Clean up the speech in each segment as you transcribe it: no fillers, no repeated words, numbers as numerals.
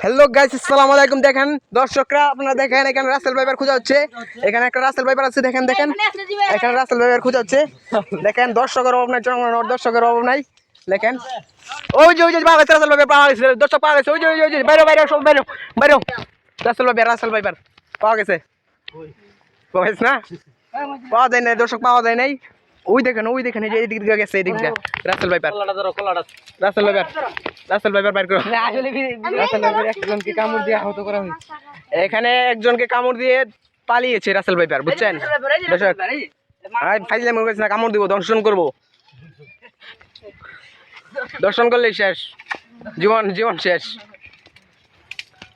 Hello guys, আসসালামু আলাইকুম। দেখেন দর্শকরা, আপনারা দেখেন এখানে রাসেল ভাইপার খোঁজা হচ্ছে। এখানে একটা রাসেল ভাইপার আছে, দেখেন দেখেন এখানে রাসেল ভাইপার খোঁজা হচ্ছে। দেখেন দর্শকের অভাব নাই, দর্শকের অভাব নাই। দেখেন ওই যে পাওয়া গেছে রাসেল ভাইপার, পাওয়া গেছে, দর্শক পাওয়া গেছে। ওই যে বাইরে বাইরে সব বাইরে বাইরে রাসেল ভাইপার পাওয়া গেছে। পাওয়া গেছে না? পাওয়া যায় নাই দর্শক, পাওয়া যায় নাই। ওই দেখেন এই যে এদিক দিয়ে গেছে, এদিক দিয়ে রাসেল ভাইপার বাইর করো। একজনকে কামড় দিয়ে আহত করা হয়েছে। এখানে একজনকে কামড় দিয়ে পালিয়েছে রাসেল ভাইপার, বুঝছেন দর্শক? ফাইজলামি করিস না, কামড় দিব, দর্শন করব। দর্শন করলেই শেষ, জীবন শেষ,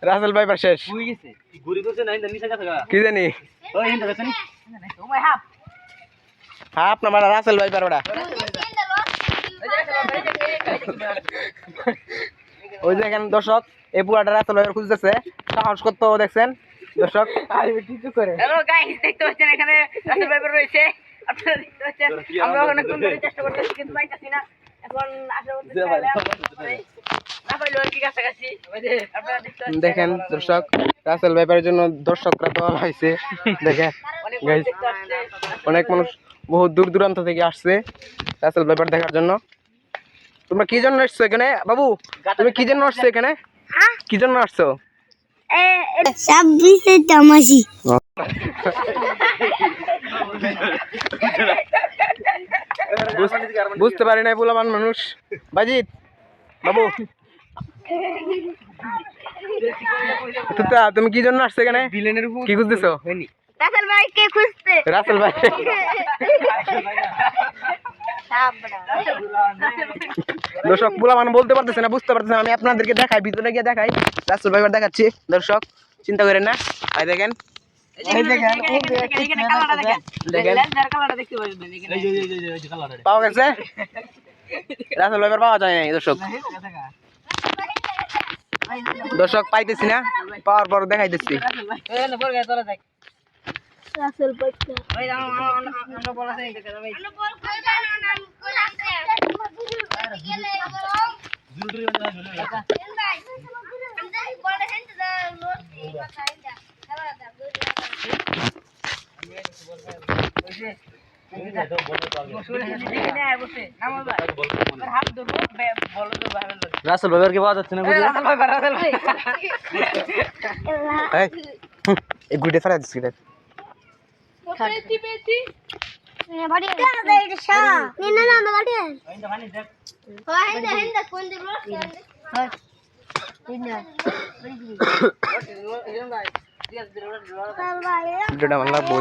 রাসেল ভাইপার শেষ। কি জানি হাফ না মারা রাসেল ভাইপার ওটা। ওই যে এখানে দর্শক এই পুরাটা রাসেল ভাইপার খুঁজতেছে, সাহস করতে দেখছেন দর্শক। কিছু করে হ্যালো গাইস, দেখতে পাচ্ছেন এখানে রাসেল ভাইপার রয়েছে। আপনারা দেখতে পাচ্ছেন আমরা অনেক কোন ধরে চেষ্টা করতেছি কিন্তু পাইতাছি না। এখন আশা করতেছি না পাইলো কি কাছাকাছি। দেখেন দর্শক, রাসেল ভাইপারের জন্য দর্শকরা তো হয়েছে। দেখেন গাইস, অনেক মানুষ বহুত দূর দূরান্ত থেকে আসছে রাসেল ভাইপার দেখার জন্য। তোমরা কি জন্য আসছো এখানে বাবু? তুমি কি জন্য আসছো এখানে? কি জন্য আসছো? বুঝতে পারি নাই পোলাপান মানুষ। বাজিত বাবু, তুমি কি জন্য আসছো এখানে? কি খুঁজতেছো? রাসেল ভাইকে খুঁজতে। রাসেল ভাই দর্শক, পোলাপান বলতে পারতেছে না, বুঝতে পারতেছে না। আমি আপনাদেরকে দেখাই, ভিতরে গিয়ে দেখাই। রাসেল ভাইপার দেখাচ্ছি দর্শক, চিন্তা করেন না। ভাই দেখেন পাওয়া গেছে রাসেল ভাইপার, পাওয়া যায় নাই দর্শক। দর্শক পাইতেছি না, পাওয়ার পর দেখাইতেছি। রাসেল ভাইপার কি পাওয়া যাচ্ছে না? এই গুডে ফেলা দিচ্ছি দেখ। ভিডিওটা ভালো লাগবে।